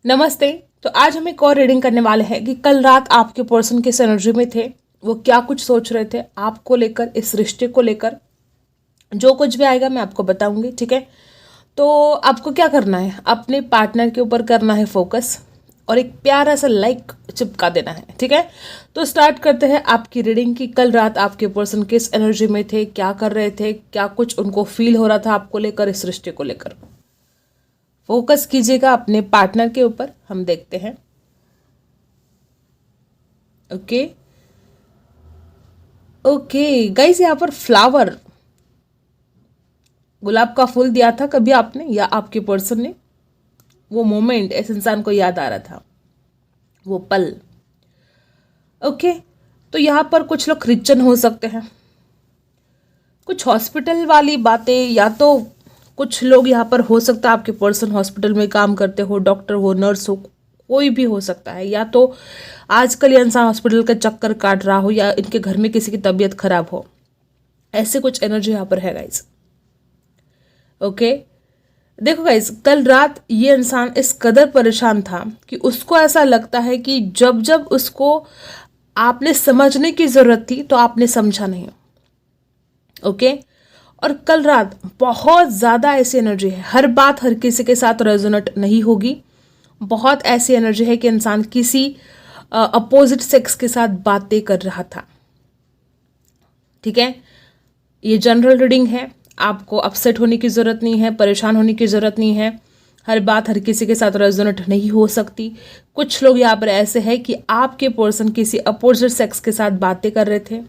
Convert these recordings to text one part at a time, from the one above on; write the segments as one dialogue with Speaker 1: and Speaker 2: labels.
Speaker 1: नमस्ते। तो आज हम एक और रीडिंग करने वाले हैं कि कल रात आपके पर्सन किस एनर्जी में थे, वो क्या कुछ सोच रहे थे आपको लेकर, इस रिश्ते को लेकर। जो कुछ भी आएगा मैं आपको बताऊंगी, ठीक है। तो आपको क्या करना है, अपने पार्टनर के ऊपर करना है फोकस और एक प्यारा सा लाइक चिपका देना है, ठीक है। तो स्टार्ट करते हैं आपकी रीडिंग की कल रात आपके पर्सन किस एनर्जी में थे, क्या कर रहे थे, क्या कुछ उनको फील हो रहा था आपको लेकर, इस रिश्ते को लेकर। फोकस कीजिएगा अपने पार्टनर के ऊपर, हम देखते हैं। ओके ओके गाइस, यहाँ पर फ्लावर, गुलाब का फूल दिया था कभी आपने या आपके पर्सन ने। वो मोमेंट इस इंसान को याद आ रहा था, वो पल। ओके, तो यहाँ पर कुछ लोग क्रिश्चियन हो सकते हैं, कुछ हॉस्पिटल वाली बातें, या तो कुछ लोग यहाँ पर हो सकता है आपके पर्सन हॉस्पिटल में काम करते हो, डॉक्टर हो, नर्स हो, कोई भी हो सकता है। या तो आजकल ये इंसान हॉस्पिटल का चक्कर काट रहा हो या इनके घर में किसी की तबीयत खराब हो, ऐसे कुछ एनर्जी यहाँ पर है गाइज। ओके, देखो गाइज, कल रात ये इंसान इस कदर परेशान था कि उसको ऐसा लगता है कि जब जब उसको आपने समझने की जरूरत थी तो आपने समझा नहीं। ओके, और कल रात बहुत ज़्यादा ऐसी एनर्जी है, हर बात हर किसी के साथ रेजोनेट नहीं होगी। बहुत ऐसी एनर्जी है कि इंसान किसी अपोजिट सेक्स के साथ बातें कर रहा था, ठीक है। ये जनरल रीडिंग है, आपको अपसेट होने की ज़रूरत नहीं है, परेशान होने की ज़रूरत नहीं है। हर बात हर किसी के साथ रेजोनेट नहीं हो सकती। कुछ लोग यहाँ पर ऐसे हैं कि आपके पर्सन किसी अपोजिट सेक्स के साथ बातें कर रहे थे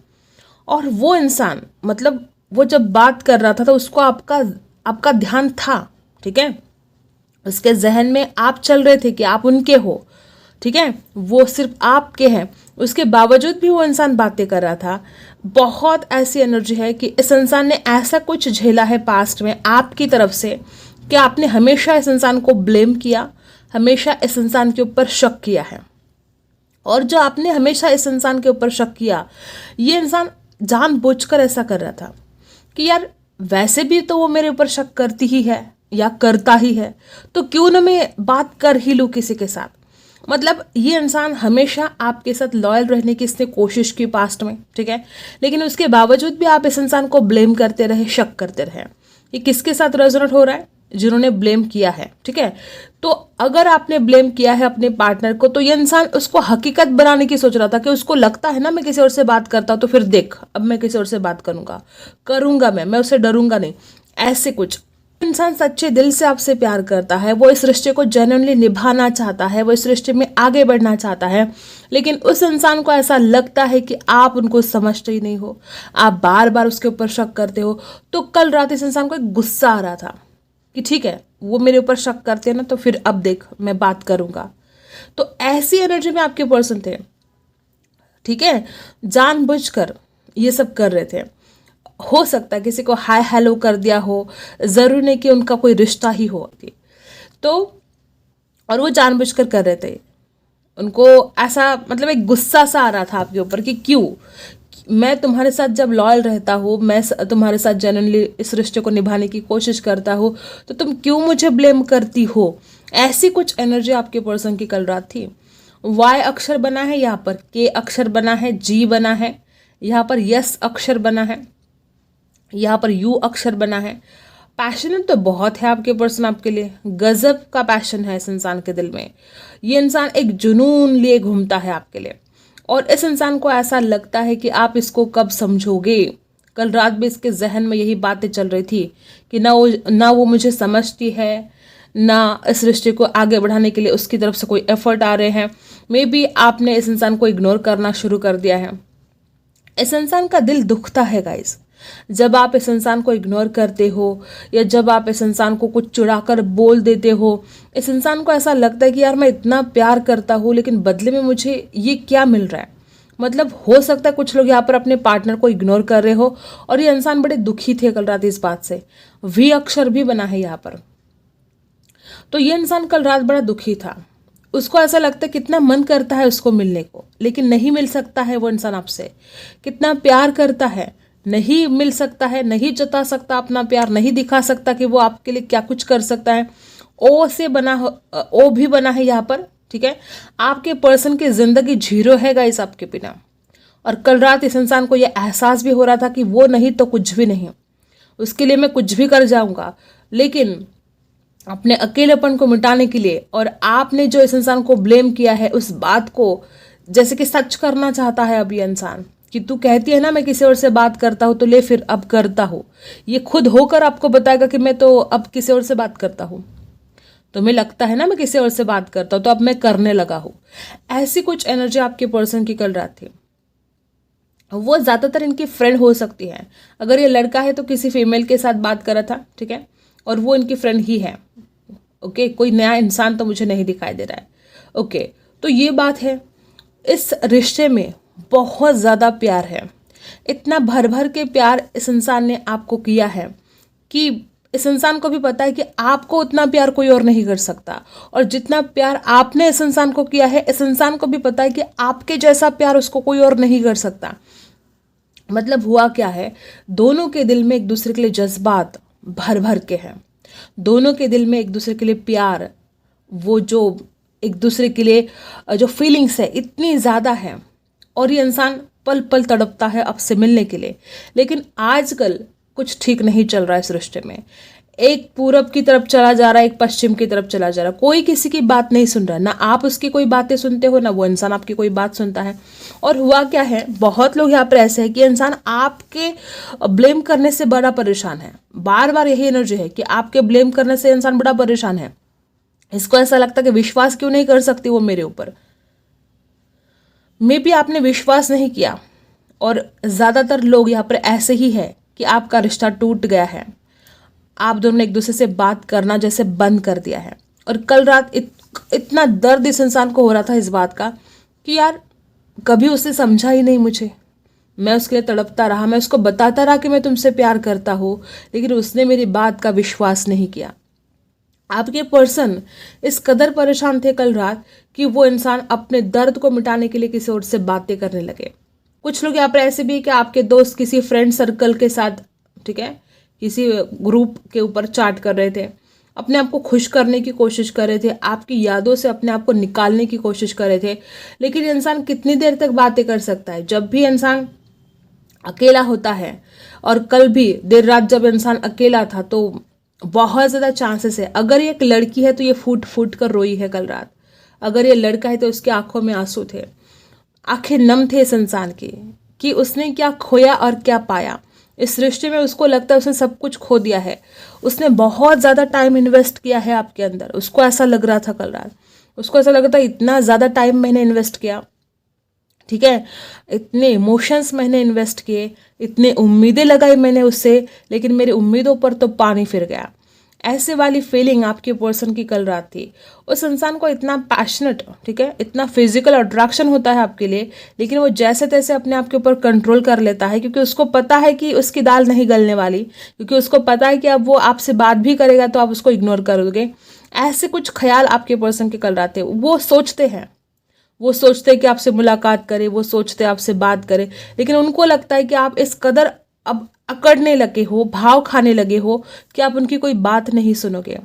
Speaker 1: और वो इंसान, मतलब वो जब बात कर रहा था तो उसको आपका ध्यान था, ठीक है। उसके जहन में आप चल रहे थे कि आप उनके हो, ठीक है, वो सिर्फ आपके हैं। उसके बावजूद भी वो इंसान बातें कर रहा था। बहुत ऐसी एनर्जी है कि इस इंसान ने ऐसा कुछ झेला है पास्ट में आपकी तरफ से कि आपने हमेशा इस इंसान को ब्लेम किया, हमेशा इस इंसान के ऊपर शक किया है। और जो आपने हमेशा इस इंसान के ऊपर शक किया, ये इंसान जानबूझकर ऐसा कर रहा था कि यार वैसे भी तो वो मेरे ऊपर शक करती ही है या करता ही है, तो क्यों ना मैं बात कर ही लूँ किसी के साथ। मतलब ये इंसान हमेशा आपके साथ लॉयल रहने की इसने कोशिश की पास्ट में, ठीक है, लेकिन उसके बावजूद भी आप इस इंसान को ब्लेम करते रहे, शक करते रहे। ये किसके साथ रेजोनेट हो रहा है? जिन्होंने ब्लेम किया है, ठीक है। तो अगर आपने ब्लेम किया है अपने पार्टनर को, तो ये इंसान उसको हकीकत बनाने की सोच रहा था कि उसको लगता है ना मैं किसी और से बात करता हूं तो फिर देख अब मैं किसी और से बात करूंगा मैं उससे डरूंगा नहीं, ऐसे कुछ। इंसान सच्चे दिल से आपसे प्यार करता है, वो इस रिश्ते को जेन्युइनली निभाना चाहता है, वो इस रिश्ते में आगे बढ़ना चाहता है, लेकिन उस इंसान को ऐसा लगता है कि आप उनको समझते ही नहीं हो, आप बार बार उसके ऊपर शक करते हो। तो कल रात इस इंसान को एक गुस्सा आ रहा था कि ठीक है वो मेरे ऊपर शक करते हैं ना, तो फिर अब देख मैं बात करूंगा। तो ऐसी एनर्जी में आपके पर्सन थे, ठीक है, जानबूझकर ये सब कर रहे थे। हो सकता है किसी को हाय हेलो कर दिया हो, जरूरी नहीं कि उनका कोई रिश्ता ही हो। तो और वो जानबूझकर कर रहे थे, उनको ऐसा मतलब एक गुस्सा सा आ रहा था आपके ऊपर कि क्यों मैं तुम्हारे साथ जब लॉयल रहता हूँ, मैं तुम्हारे साथ जेन्युइनली इस रिश्ते को निभाने की कोशिश करता हूँ, तो तुम क्यों मुझे ब्लेम करती हो। ऐसी कुछ एनर्जी आपके पर्सन की कल रात थी। वाई अक्षर बना है, यहाँ पर के अक्षर बना है, जी बना है, यहाँ पर यस अक्षर बना है, यहाँ पर यू अक्षर बना है। पैशनेट तो बहुत है आपके पर्सन आपके लिए, गजब का पैशन है इस इंसान के दिल में। ये इंसान एक जुनून लिए घूमता है आपके लिए और इस इंसान को ऐसा लगता है कि आप इसको कब समझोगे। कल रात भी इसके जहन में यही बातें चल रही थी कि ना वो मुझे समझती है, ना इस रिश्ते को आगे बढ़ाने के लिए उसकी तरफ से कोई एफर्ट आ रहे हैं। मे बी आपने इस इंसान को इग्नोर करना शुरू कर दिया है। इस इंसान का दिल दुखता है गाइस, जब आप इस इंसान को इग्नोर करते हो या जब आप इस इंसान को कुछ चिढ़ाकर बोल देते हो। इस इंसान को ऐसा लगता है कि यार मैं इतना प्यार करता हूँ लेकिन बदले में मुझे ये क्या मिल रहा है। मतलब हो सकता है कुछ लोग यहाँ पर अपने पार्टनर को इग्नोर कर रहे हो और ये इंसान बड़े दुखी थे कल रात इस बात से। वी अक्षर भी बना है यहाँ पर। तो ये इंसान कल रात बड़ा दुखी था, उसको ऐसा लगता है कितना मन करता है उसको मिलने को, लेकिन नहीं मिल सकता है वो इंसान आपसे। कितना प्यार करता है, नहीं मिल सकता है, नहीं जता सकता अपना प्यार, नहीं दिखा सकता कि वो आपके लिए क्या कुछ कर सकता है। ओ से बना हो, ओ भी बना है यहाँ पर, ठीक है। आपके पर्सन की जिंदगी जीरो है गाइस आपके बिना। और कल रात इस इंसान को यह एहसास भी हो रहा था कि वो नहीं तो कुछ भी नहीं, उसके लिए मैं कुछ भी कर जाऊंगा, लेकिन अपने अकेलेपन को मिटाने के लिए, और आपने जो इस इंसान को ब्लेम किया है उस बात को जैसे कि सच करना चाहता है अब ये इंसान, कि तू कहती है ना मैं किसी और से बात करता हूं, तो ले फिर अब करता हूं। ये खुद होकर आपको बताएगा कि मैं तो अब किसी और से बात करता हूं, तुम्हें लगता है ना मैं किसी और से बात करता हूं, तो अब मैं करने लगा हूं। ऐसी कुछ एनर्जी आपके पर्सन की कल रात थी। वो ज़्यादातर इनकी फ्रेंड हो सकती है। अगर ये लड़का है तो किसी फीमेल के साथ बात कर रहा था, ठीक है, और वो इनकी फ्रेंड ही है। ओके, कोई नया इंसान तो मुझे नहीं दिखाई दे रहा है। ओके, तो ये बात है, इस रिश्ते में बहुत ज़्यादा प्यार है। इतना भर भर के प्यार इस इंसान ने आपको किया है कि इस इंसान को भी पता है कि आपको उतना प्यार कोई और नहीं कर सकता, और जितना प्यार आपने इस इंसान को किया है, इस इंसान को भी पता है कि आपके जैसा प्यार उसको कोई और नहीं कर सकता। मतलब हुआ क्या है, दोनों के दिल में एक दूसरे के लिए जज्बात भर भर के हैं। दोनों के दिल में एक दूसरे के लिए प्यार, वो जो एक दूसरे के लिए जो फीलिंग्स है इतनी ज़्यादा है, और ये इंसान पल पल तड़पता है आपसे मिलने के लिए। लेकिन आजकल कुछ ठीक नहीं चल रहा है इस रिश्ते में। एक पूरब की तरफ चला जा रहा है, एक पश्चिम की तरफ चला जा रहा है। कोई किसी की बात नहीं सुन रहा, ना आप उसकी कोई बातें सुनते हो, ना वो इंसान आपकी कोई बात सुनता है। और हुआ क्या है, बहुत लोग यहाँ पर ऐसे हैं कि इंसान आपके ब्लेम करने से बड़ा परेशान है। बार बार यही एनर्जी है कि आपके ब्लेम करने से इंसान बड़ा परेशान है। इसको ऐसा लगता है कि विश्वास क्यों नहीं कर सकती वो मेरे ऊपर। मे भी आपने विश्वास नहीं किया, और ज़्यादातर लोग यहाँ पर ऐसे ही है कि आपका रिश्ता टूट गया है। आप दोनों ने एक दूसरे से बात करना जैसे बंद कर दिया है। और कल रात इतना दर्द इस इंसान को हो रहा था इस बात का कि यार कभी उसने समझा ही नहीं मुझे। मैं उसके लिए तड़पता रहा, मैं उसको बताता रहा कि मैं तुमसे प्यार करता हूँ, लेकिन उसने मेरी बात का विश्वास नहीं किया। आपके पर्सन इस कदर परेशान थे कल रात कि वो इंसान अपने दर्द को मिटाने के लिए किसी और से बातें करने लगे। कुछ लोग यहाँ पर ऐसे भी कि आपके दोस्त किसी फ्रेंड सर्कल के साथ, ठीक है, किसी ग्रुप के ऊपर चैट कर रहे थे, अपने आप को खुश करने की कोशिश कर रहे थे, आपकी यादों से अपने आप को निकालने की कोशिश कर रहे थे। लेकिन इंसान कितनी देर तक बातें कर सकता है? जब भी इंसान अकेला होता है, और कल भी देर रात जब इंसान अकेला था, तो बहुत ज़्यादा चांसेस है, अगर ये एक लड़की है तो ये फूट फूट कर रोई है कल रात। अगर ये लड़का है तो उसकी आंखों में आंसू थे, आंखें नम थे इस इंसान की, कि उसने क्या खोया और क्या पाया। इस रिश्ते में उसको लगता है उसने सब कुछ खो दिया है। उसने बहुत ज़्यादा टाइम इन्वेस्ट किया है आपके अंदर, उसको ऐसा लग रहा था कल रात, उसको ऐसा लग रहा था इतना ज़्यादा टाइम मैंने इन्वेस्ट किया, ठीक है, इतने इमोशंस मैंने इन्वेस्ट किए, इतने उम्मीदें लगाई मैंने उससे, लेकिन मेरी उम्मीदों पर तो पानी फिर गया। ऐसे वाली फीलिंग आपके पर्सन की कल रात थी। उस इंसान को इतना पैशनेट, ठीक है, इतना फिजिकल अट्रैक्शन होता है आपके लिए, लेकिन वो जैसे तैसे अपने आप के ऊपर कंट्रोल कर लेता है, क्योंकि उसको पता है कि उसकी दाल नहीं गलने वाली, क्योंकि उसको पता है कि अब वो आपसे बात भी करेगा तो आप उसको इग्नोर करोगे। ऐसे कुछ ख्याल आपके पर्सन के कल रात थे। वो सोचते हैं कि आपसे मुलाकात करे, वो सोचते हैं आपसे बात करे, लेकिन उनको लगता है कि आप इस कदर अब अकड़ने लगे हो, भाव खाने लगे हो कि आप उनकी कोई बात नहीं सुनोगे,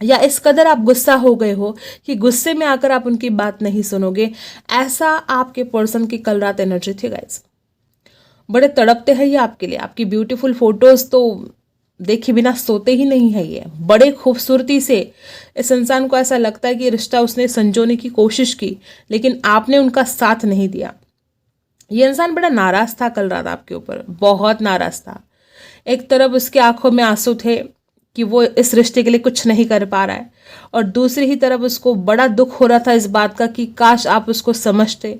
Speaker 1: या इस कदर आप गुस्सा हो गए हो कि गुस्से में आकर आप उनकी बात नहीं सुनोगे। ऐसा आपके पर्सन की कल रात एनर्जी थी गाइस। बड़े तड़पते हैं ये आपके लिए। आपकी ब्यूटीफुल फोटोज तो देखे बिना सोते ही नहीं है ये। बड़े खूबसूरती से इस इंसान को ऐसा लगता है कि रिश्ता उसने संजोने की कोशिश की, लेकिन आपने उनका साथ नहीं दिया। ये इंसान बड़ा नाराज था कल रात आपके ऊपर, बहुत नाराज था। एक तरफ उसकी आंखों में आंसू थे कि वो इस रिश्ते के लिए कुछ नहीं कर पा रहा है, और दूसरी ही तरफ उसको बड़ा दुख हो रहा था इस बात का कि काश आप उसको समझते,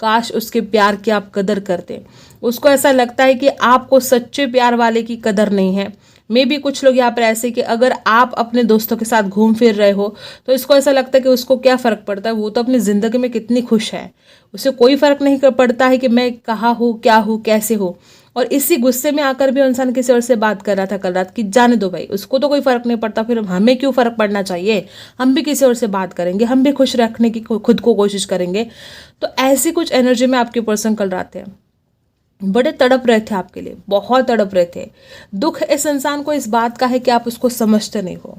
Speaker 1: काश उसके प्यार की आप कदर करते। उसको ऐसा लगता है कि आपको सच्चे प्यार वाले की कदर नहीं है। मे भी कुछ लोग यहाँ पर ऐसे कि अगर आप अपने दोस्तों के साथ घूम फिर रहे हो तो इसको ऐसा लगता है कि उसको क्या फ़र्क पड़ता है, वो तो अपनी ज़िंदगी में कितनी खुश है, उसे कोई फ़र्क नहीं पड़ता है कि मैं कहाँ हूँ, क्या हूँ, कैसे हूँ। और इसी गुस्से में आकर भी इंसान किसी और से बात कर रहा था कल रात कि जाने दो भाई, उसको तो कोई फ़र्क नहीं पड़ता, फिर हमें क्यों फ़र्क पड़ना चाहिए, हम भी किसी और से बात करेंगे, हम भी खुश रखने की खुद को कोशिश करेंगे। तो ऐसी कुछ एनर्जी में आपके पर्सन कल रात थे। बड़े तड़प रहे थे आपके लिए, बहुत तड़प रहे थे। दुख इस इंसान को इस बात का है कि आप उसको समझते नहीं हो।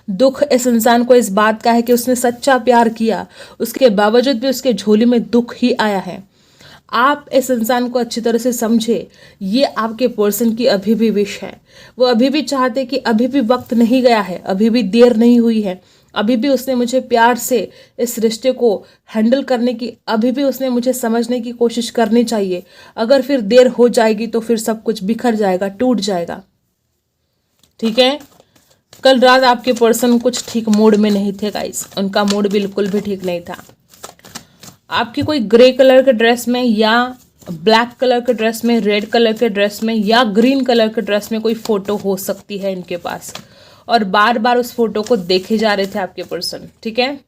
Speaker 1: दुख इस इंसान को इस बात का है कि उसने सच्चा प्यार किया, उसके बावजूद भी उसके झोली में दुख ही आया है। आप इस इंसान को अच्छी तरह से समझे, ये आपके पर्सन की अभी भी विश है। वो अभी भी चाहते कि अभी भी वक्त नहीं गया है, अभी भी देर नहीं हुई है, अभी भी उसने मुझे प्यार से इस रिश्ते को हैंडल करने की, अभी भी उसने मुझे समझने की कोशिश करनी चाहिए। अगर फिर देर हो जाएगी तो फिर सब कुछ बिखर जाएगा, टूट जाएगा। ठीक है, कल रात आपके पर्सन कुछ ठीक मूड में नहीं थे गाइस, उनका मूड बिल्कुल भी ठीक नहीं था। आपकी कोई ग्रे कलर के ड्रेस में या ब्लैक कलर के ड्रेस में, रेड कलर के ड्रेस में या ग्रीन कलर के ड्रेस में कोई फोटो हो सकती है इनके पास, और बार बार उस फोटो को देखे जा रहे थे आपके पर्सन। ठीक है,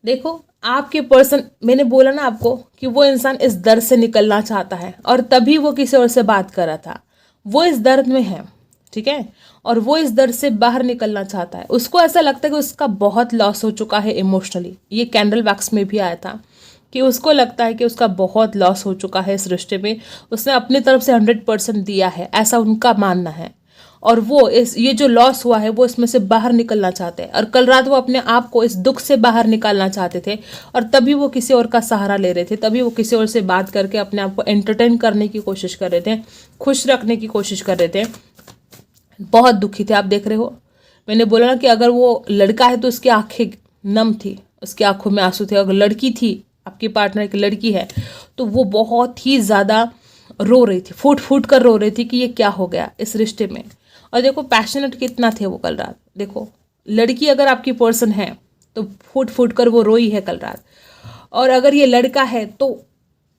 Speaker 1: देखो आपके पर्सन, मैंने बोला ना आपको कि वो इंसान इस दर्द से निकलना चाहता है और तभी वो किसी और से बात कर रहा था। वो इस दर्द में है, ठीक है, और वो इस दर्द से बाहर निकलना चाहता है। उसको ऐसा लगता है कि उसका बहुत लॉस हो चुका है इमोशनली। ये कैंडल वैक्स में भी आया था कि उसको लगता है कि उसका बहुत लॉस हो चुका है इस रिश्ते में, उसने अपनी तरफ से 100% दिया है, ऐसा उनका मानना है। और वो ये जो लॉस हुआ है वो इसमें से बाहर निकलना चाहते हैं। और कल रात वो अपने आप को इस दुख से बाहर निकालना चाहते थे और तभी वो किसी और का सहारा ले रहे थे, तभी वो किसी और से बात करके अपने आप को एंटरटेन करने की कोशिश कर रहे थे, खुश रखने की कोशिश कर रहे थे। बहुत दुखी थे, आप देख रहे हो। मैंने बोला ना कि अगर वो लड़का है तो उसकी आंखें नम थी, उसकी आंखों में आंसू थे। अगर लड़की थी, आपकी पार्टनर की लड़की है, तो वो बहुत ही ज़्यादा रो रही थी, फूट फूट कर रो रही थी कि ये क्या हो गया इस रिश्ते में। और देखो पैशनेट कितना थे वो कल रात। देखो लड़की अगर आपकी पर्सन है तो फूट फूट कर वो रोई है कल रात, और अगर ये लड़का है तो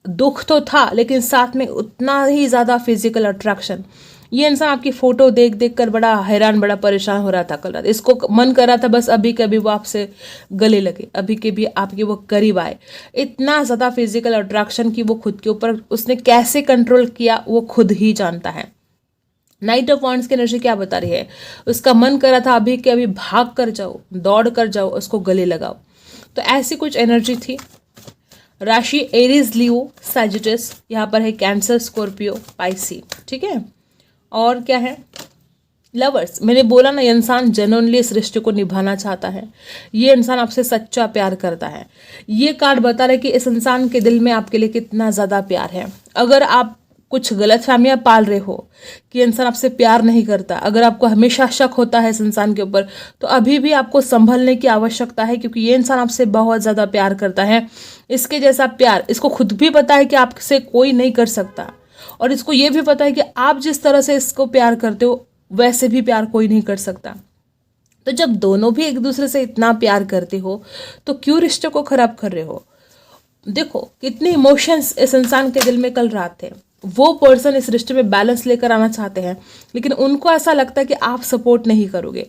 Speaker 1: दुख तो था लेकिन साथ में उतना ही ज़्यादा फिजिकल अट्रैक्शन। ये इंसान आपकी फ़ोटो देख देख कर बड़ा हैरान, बड़ा परेशान हो रहा था कल रात। इसको मन कर रहा था बस अभी के अभी वो आपसे गले लगे, अभी के भी आपके वो करीब आए। इतना ज़्यादा फिजिकल अट्रैक्शन कि वो खुद के ऊपर उसने कैसे कंट्रोल किया वो खुद ही जानता है। नाइट ऑफ वॉन्ड्स की एनर्जी क्या बता रही है? उसका मन कर रहा था अभी के अभी भाग कर जाओ, दौड़ कर जाओ, उसको गले लगाओ। तो ऐसी कुछ एनर्जी थी। राशि एरीज, लियो, सैजिटस, यहाँ पर है कैंसर, स्कॉर्पियो, पाइसी। ठीक है, और क्या है? लवर्स। मैंने बोला ना, ये इंसान जेन्युइनली इस रिश्ते को निभाना चाहता है, ये इंसान आपसे सच्चा प्यार करता है। ये कार्ड बता रहा है कि इस इंसान के दिल में आपके लिए कितना ज़्यादा प्यार है। अगर आप कुछ गलत फहमियाँ पाल रहे हो कि इंसान आपसे प्यार नहीं करता, अगर आपको हमेशा शक होता है इस इंसान के ऊपर, तो अभी भी आपको संभलने की आवश्यकता है, क्योंकि ये इंसान आपसे बहुत ज़्यादा प्यार करता है। इसके जैसा प्यार इसको खुद भी पता है कि आपसे कोई नहीं कर सकता, और इसको ये भी पता है कि आप जिस तरह से इसको प्यार करते हो वैसे भी प्यार कोई नहीं कर सकता। तो जब दोनों भी एक दूसरे से इतना प्यार करते हो तो क्यों रिश्ते को खराब कर रहे हो? देखो कितने इमोशंस इस इंसान के दिल में कल रात थे। वो पर्सन इस रिश्ते में बैलेंस लेकर आना चाहते हैं, लेकिन उनको ऐसा लगता है कि आप सपोर्ट नहीं करोगे।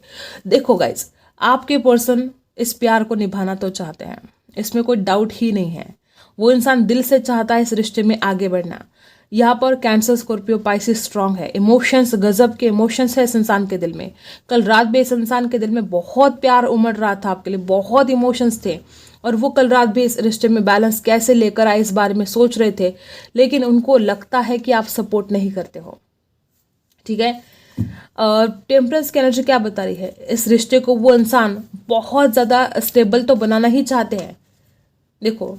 Speaker 1: देखो गाइज, आपके पर्सन इस प्यार को निभाना तो चाहते हैं, इसमें कोई डाउट ही नहीं है। वो इंसान दिल से चाहता है इस रिश्ते में आगे बढ़ना। यहाँ पर कैंसर, स्कॉर्पियो, पाइसिस स्ट्रांग है। इमोशंस, गजब के इमोशंस है इस इंसान के दिल में। कल रात भी इस इंसान के दिल में बहुत प्यार उमड़ रहा था आपके लिए, बहुत इमोशंस थे, और वो कल रात भी इस रिश्ते में बैलेंस कैसे लेकर आए इस बारे में सोच रहे थे, लेकिन उनको लगता है कि आप सपोर्ट नहीं करते हो। ठीक है, टेम्परेंस की एनर्जी क्या बता रही है? इस रिश्ते को वो इंसान बहुत ज़्यादा स्टेबल तो बनाना ही चाहते हैं। देखो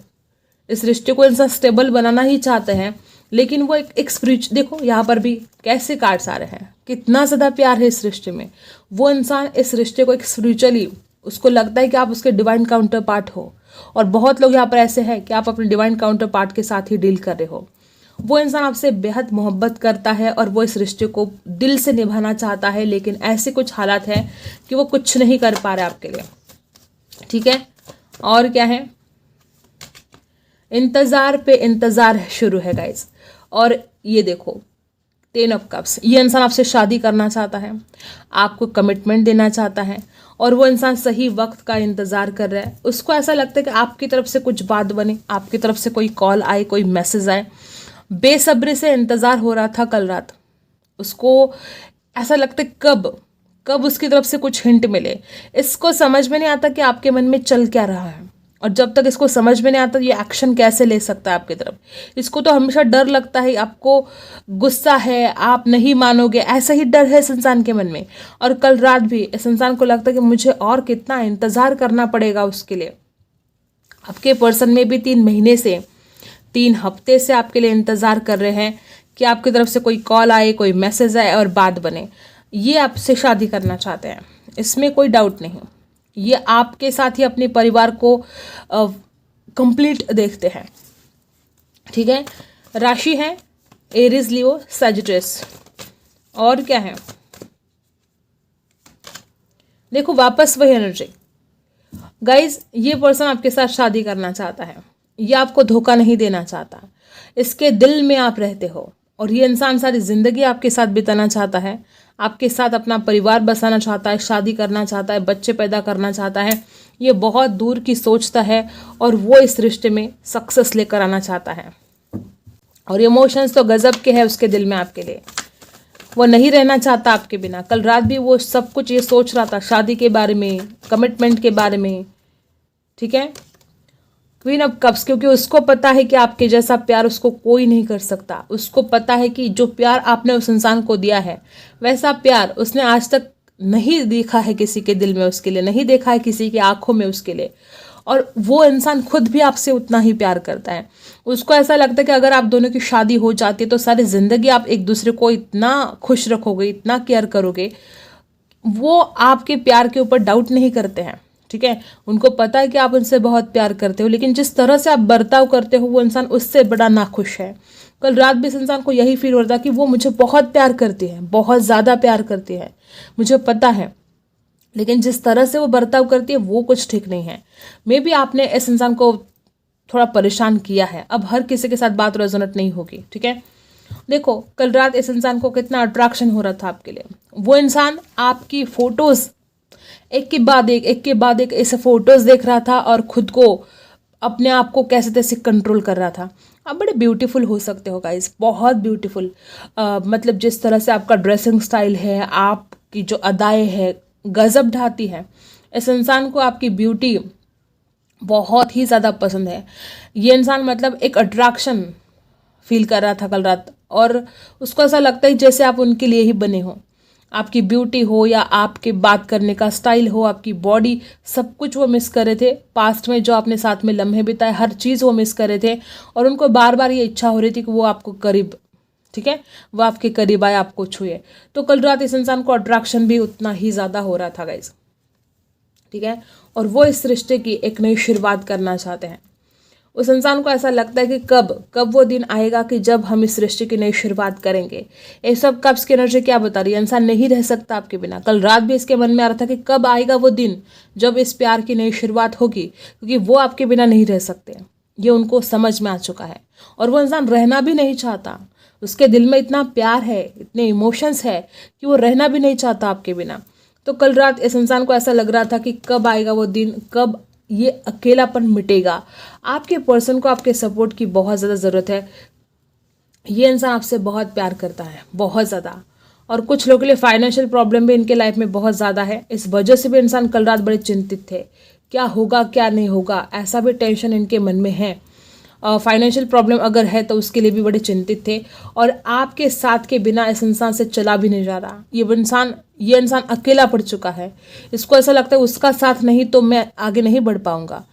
Speaker 1: इस रिश्ते को इंसान स्टेबल बनाना ही चाहते हैं, लेकिन वो एक स्पिरिचुअल, देखो यहाँ पर भी कैसे कार्ड्स आ रहे हैं, कितना ज़्यादा प्यार है इस रिश्ते में। वो इंसान इस रिश्ते को एक स्पिरिचुअली, उसको लगता है कि आप उसके डिवाइन काउंटर पार्ट हो, और बहुत लोग यहाँ पर ऐसे हैं कि आप अपने डिवाइन काउंटर पार्ट के साथ ही डील कर रहे हो। वो इंसान आपसे बेहद मोहब्बत करता है और वो इस रिश्ते को दिल से निभाना चाहता है, लेकिन ऐसे कुछ हालात हैं कि वो कुछ नहीं कर पा रहे आपके लिए। ठीक है, और क्या है? इंतज़ार पे इंतज़ार शुरू है गाइज। और ये देखो 10 ऑफ कप्स, ये इंसान आपसे शादी करना चाहता है, आपको कमिटमेंट देना चाहता है, और वो इंसान सही वक्त का इंतज़ार कर रहा है। उसको ऐसा लगता है कि आपकी तरफ से कुछ बात बने, आपकी तरफ से कोई कॉल आए, कोई मैसेज आए। बेसब्री से इंतज़ार हो रहा था कल रात। उसको ऐसा लगता है कब कब उसकी तरफ से कुछ हिंट मिले। इसको समझ में नहीं आता कि आपके मन में चल क्या रहा है। और जब तक इसको समझ में नहीं आता ये एक्शन कैसे ले सकता है आपकी तरफ। इसको तो हमेशा डर लगता है, आपको गुस्सा है, आप नहीं मानोगे, ऐसा ही डर है इस इंसान के मन में। और कल रात भी इस इंसान को लगता है कि मुझे और कितना इंतज़ार करना पड़ेगा उसके लिए। आपके पर्सन में भी 3 महीने से 3 हफ्ते से आपके लिए इंतज़ार कर रहे हैं कि आपकी तरफ से कोई कॉल आए, कोई मैसेज आए और बात बने। ये आपसे शादी करना चाहते हैं, इसमें कोई डाउट नहीं। ये आपके साथ ही अपने परिवार को कंप्लीट देखते हैं, ठीक है। राशि है एरीज, लियो, सजिटेरियस। और क्या है, देखो वापस वही एनर्जी। गाइज ये पर्सन आपके साथ शादी करना चाहता है, ये आपको धोखा नहीं देना चाहता, इसके दिल में आप रहते हो। और ये इंसान सारी ज़िंदगी आपके साथ बिताना चाहता है, आपके साथ अपना परिवार बसाना चाहता है, शादी करना चाहता है, बच्चे पैदा करना चाहता है। ये बहुत दूर की सोचता है और वो इस रिश्ते में सक्सेस लेकर आना चाहता है। और इमोशंस तो गजब के हैं उसके दिल में आपके लिए। वो नहीं रहना चाहता आपके बिना। कल रात भी वो सब कुछ ये सोच रहा था, शादी के बारे में, कमिटमेंट के बारे में, ठीक है। क्वीन ऑफ कप्स, क्योंकि उसको पता है कि आपके जैसा प्यार उसको कोई नहीं कर सकता। उसको पता है कि जो प्यार आपने उस इंसान को दिया है वैसा प्यार उसने आज तक नहीं देखा है किसी के दिल में उसके लिए, नहीं देखा है किसी की आंखों में उसके लिए। और वो इंसान खुद भी आपसे उतना ही प्यार करता है। उसको ऐसा लगता है कि अगर आप दोनों की शादी हो जाती है तो सारी ज़िंदगी आप एक दूसरे को इतना खुश रखोगे, इतना केयर करोगे। वो आपके प्यार के ऊपर डाउट नहीं करते हैं, ठीक है। उनको पता है कि आप उनसे बहुत प्यार करते हो, लेकिन जिस तरह से आप बर्ताव करते हो वो इंसान उससे बड़ा नाखुश है। कल रात भी इस इंसान को यही फील हो रहा था कि वो मुझे बहुत प्यार करती है, बहुत ज़्यादा प्यार करती है, मुझे पता है, लेकिन जिस तरह से वो बर्ताव करती है वो कुछ ठीक नहीं है। मे बी आपने इस इंसान को थोड़ा परेशान किया है। अब हर किसी के साथ बात रेजोनेट नहीं होगी, ठीक है। देखो कल रात इस इंसान को कितना अट्रैक्शन हो रहा था आपके लिए। वो इंसान आपकी फोटोज़ एक के बाद एक ऐसे फोटोज़ देख रहा था और खुद को, अपने आप को कैसे तैसे कंट्रोल कर रहा था। आप बड़े ब्यूटीफुल हो सकते हो गाइस, बहुत ब्यूटीफुल। मतलब जिस तरह से आपका ड्रेसिंग स्टाइल है, आपकी जो अदाएँ है, गजब ढाती है। इस इंसान को आपकी ब्यूटी बहुत ही ज़्यादा पसंद है। ये इंसान मतलब एक अट्रैक्शन फील कर रहा था कल रात, और उसको ऐसा लगता है जैसे आप उनके लिए ही बने हो। आपकी ब्यूटी हो या आपके बात करने का स्टाइल हो, आपकी बॉडी, सब कुछ वो मिस कर रहे थे। पास्ट में जो आपने साथ में लम्हे बिताए हर चीज़ वो मिस कर रहे थे, और उनको बार बार ये इच्छा हो रही थी कि वो आपको करीब, ठीक है, वो आपके करीब आए, आपको छुए। तो कल रात इस इंसान को अट्रैक्शन भी उतना ही ज़्यादा हो रहा था गाइज, ठीक है। और वो इस रिश्ते की एक नई शुरुआत करना चाहते हैं। उस इंसान को ऐसा लगता है कि कब वो दिन आएगा कि जब हम इस रिश्ते की नई शुरुआत करेंगे। ये सब कब्स की एनर्जी क्या बता रही है, इंसान नहीं रह सकता आपके बिना। कल रात भी इसके मन में आ रहा था कि कब आएगा वो दिन जब इस प्यार की नई शुरुआत होगी, क्योंकि वो आपके बिना नहीं रह सकते। ये उनको समझ में आ चुका है, और वो इंसान रहना भी नहीं चाहता। उसके दिल में इतना प्यार है, इतने इमोशंस है कि वो रहना भी नहीं चाहता आपके बिना। तो कल रात इस इंसान को ऐसा लग रहा था कि कब आएगा वो दिन, कब ये अकेलापन मिटेगा। आपके पर्सन को आपके सपोर्ट की बहुत ज़्यादा ज़रूरत है। ये इंसान आपसे बहुत प्यार करता है, बहुत ज़्यादा। और कुछ लोगों के लिए फाइनेंशियल प्रॉब्लम भी इनके लाइफ में बहुत ज़्यादा है। इस वजह से भी इंसान कल रात बड़े चिंतित थे, क्या होगा क्या नहीं होगा, ऐसा भी टेंशन इनके मन में है। फाइनेंशियल प्रॉब्लम अगर है तो उसके लिए भी बड़े चिंतित थे। और आपके साथ के बिना इस इंसान से चला भी नहीं जा रहा। ये इंसान अकेला पड़ चुका है। इसको ऐसा लगता है उसका साथ नहीं तो मैं आगे नहीं बढ़ पाऊंगा।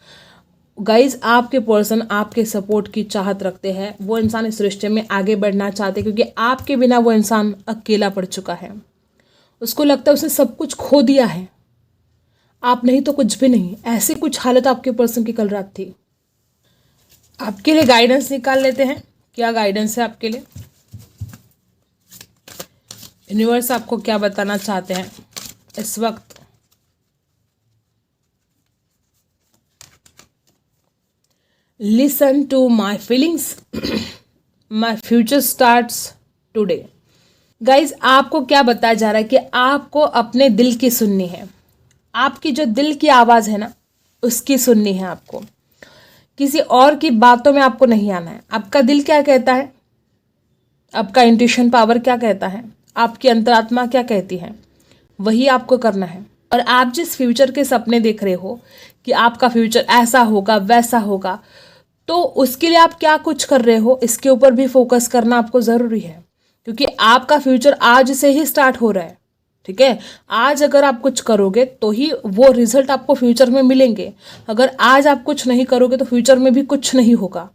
Speaker 1: गाइज आपके पर्सन आपके सपोर्ट की चाहत रखते हैं। वो इंसान इस रिश्ते में आगे बढ़ना चाहते हैं, क्योंकि आपके बिना वो इंसान अकेला पड़ चुका है। उसको लगता है उसने सब कुछ खो दिया है, आप नहीं तो कुछ भी नहीं। ऐसी कुछ हालत आपके पर्सन की कल रात थी। आपके लिए गाइडेंस निकाल लेते हैं, क्या गाइडेंस है आपके लिए, यूनिवर्स आपको क्या बताना चाहते हैं इस वक्त। Listen to my feelings, my future starts today. Guys आपको क्या बताया जा रहा है कि आपको अपने दिल की सुननी है। आपकी जो दिल की आवाज़ है ना, उसकी सुननी है आपको। किसी और की बातों में आपको नहीं आना है। आपका दिल क्या कहता है, आपका इंट्यूशन पावर क्या कहता है, आपकी अंतरात्मा क्या कहती है, वही आपको करना है। और आप जिस फ्यूचर के सपने देख रहे हो कि आपका फ्यूचर ऐसा होगा वैसा होगा, तो उसके लिए आप क्या कुछ कर रहे हो इसके ऊपर भी फोकस करना आपको ज़रूरी है, क्योंकि आपका फ्यूचर आज से ही स्टार्ट हो रहा है। ठीक है, आज अगर आप कुछ करोगे तो ही वो रिजल्ट आपको फ्यूचर में मिलेंगे। अगर आज आप कुछ नहीं करोगे तो फ्यूचर में भी कुछ नहीं होगा।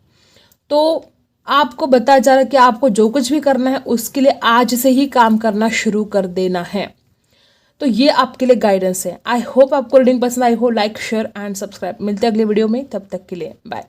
Speaker 1: तो आपको बताया जा रहा है कि आपको जो कुछ भी करना है उसके लिए आज से ही काम करना शुरू कर देना है। तो ये आपके लिए गाइडेंस है। आई होप आपको रीडिंग पसंद आई हो। Like share and subscribe. मिलते हैं अगले वीडियो में, तब तक के लिए बाय।